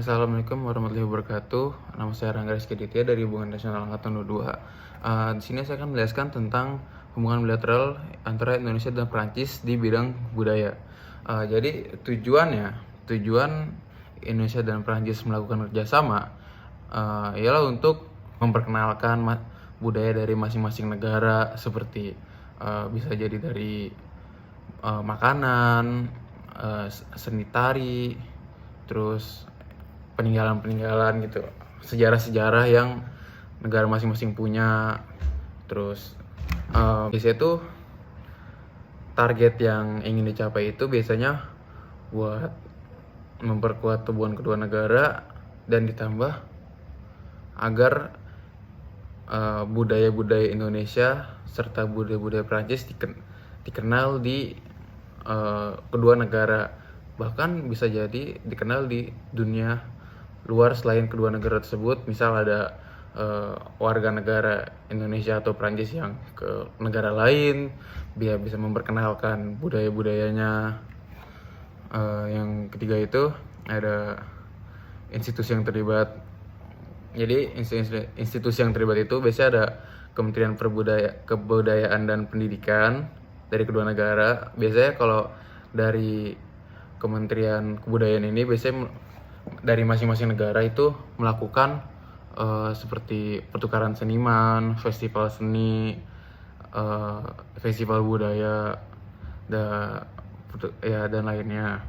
Assalamualaikum warahmatullahi wabarakatuh. Nama saya Rangga Rizky Ditya dari Hubungan Nasional Angkatan 22. Di sini saya akan menjelaskan tentang hubungan bilateral antara Indonesia dan Prancis di bidang budaya. Jadi tujuan Indonesia dan Prancis melakukan kerjasama ialah untuk memperkenalkan budaya dari masing-masing negara, seperti bisa jadi dari makanan, seni tari, terus peninggalan-peninggalan gitu, sejarah-sejarah yang negara masing-masing punya. Terus biasanya tuh target yang ingin dicapai itu biasanya buat memperkuat hubungan kedua negara dan ditambah agar budaya-budaya Indonesia serta budaya-budaya Prancis dikenal di kedua negara, bahkan bisa jadi dikenal di dunia luar selain kedua negara tersebut. Misal ada warga negara Indonesia atau Prancis yang ke negara lain, biar bisa memperkenalkan budaya-budayanya. Yang ketiga itu ada institusi yang terlibat. Jadi institusi yang terlibat itu biasanya ada Kementerian Kebudayaan dan Pendidikan dari kedua negara. Biasanya kalau dari Kementerian Kebudayaan ini biasanya dari masing-masing negara itu melakukan seperti pertukaran seniman, festival seni, festival budaya, dan lainnya.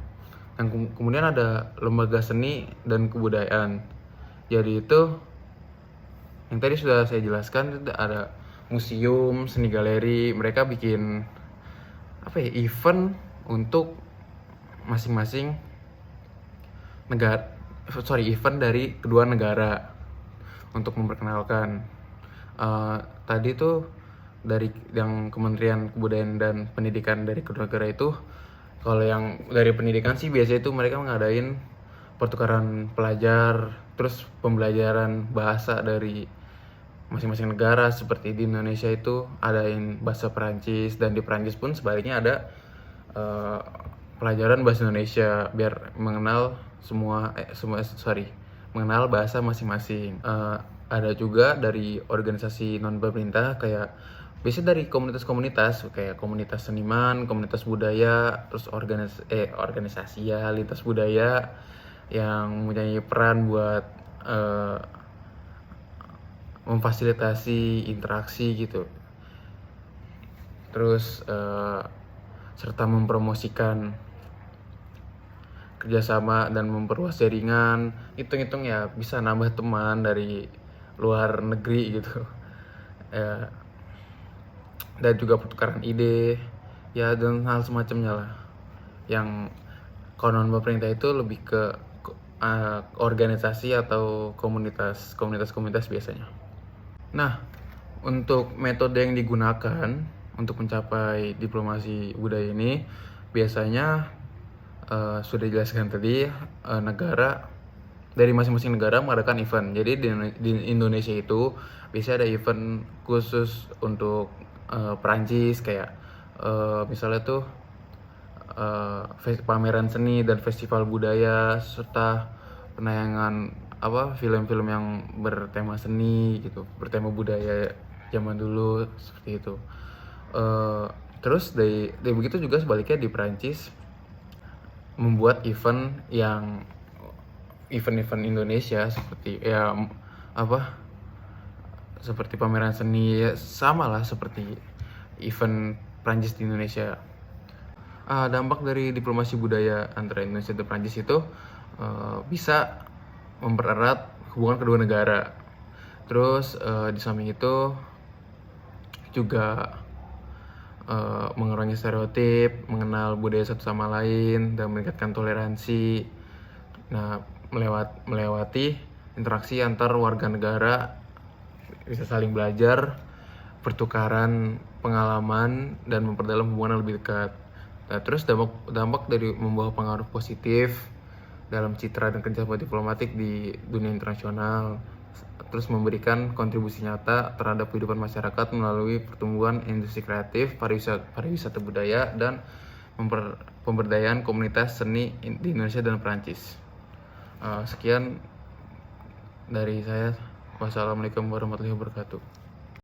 Dan kemudian ada lembaga seni dan kebudayaan. Jadi itu yang tadi sudah saya jelaskan, itu ada museum, seni galeri, mereka bikin event untuk masing-masing event dari kedua negara untuk memperkenalkan. Tadi tuh dari yang Kementerian Kebudayaan dan Pendidikan dari kedua negara itu, kalau yang dari pendidikan sih biasanya itu mereka ngadain pertukaran pelajar, terus pembelajaran bahasa dari masing-masing negara. Seperti di Indonesia itu adain bahasa Perancis, dan di Perancis pun sebaliknya ada pelajaran bahasa Indonesia biar mengenal mengenal bahasa masing-masing. Ada juga dari organisasi non pemerintah, kayak biasanya dari komunitas-komunitas kayak komunitas seniman, komunitas budaya, terus organisasi lintas budaya yang mempunyai peran buat memfasilitasi interaksi gitu. Terus serta mempromosikan kerjasama dan memperluas jaringan. Hitung-hitung ya bisa nambah teman dari luar negeri gitu. Dan juga pertukaran ide ya, dan hal semacamnya lah. Yang konon pemerintah itu lebih ke organisasi atau komunitas biasanya. Nah, untuk metode yang digunakan untuk mencapai diplomasi budaya ini biasanya sudah dijelaskan tadi, negara dari masing-masing negara mengadakan event. Jadi di Indonesia itu biasanya ada event khusus untuk Perancis, kayak misalnya tuh pameran seni dan festival budaya, serta penayangan film-film yang bertema seni gitu, bertema budaya zaman dulu, seperti itu. Terus dari begitu juga sebaliknya di Perancis membuat event Indonesia, seperti seperti pameran seni ya, sama lah seperti event Prancis di Indonesia. Dampak dari diplomasi budaya antara Indonesia dan Prancis itu bisa mempererat hubungan kedua negara. Terus di samping itu juga mengurangi stereotip, mengenal budaya satu sama lain, dan meningkatkan toleransi. Nah, melewati interaksi antar warga negara, bisa saling belajar, pertukaran pengalaman, dan memperdalam hubungan lebih dekat. Nah, terus dampak dari membawa pengaruh positif dalam citra dan kerjasama diplomatik di dunia internasional, terus memberikan kontribusi nyata terhadap kehidupan masyarakat melalui pertumbuhan industri kreatif, pariwisata budaya, dan pemberdayaan komunitas seni di Indonesia dan Perancis. Sekian dari saya. Wassalamualaikum warahmatullahi wabarakatuh.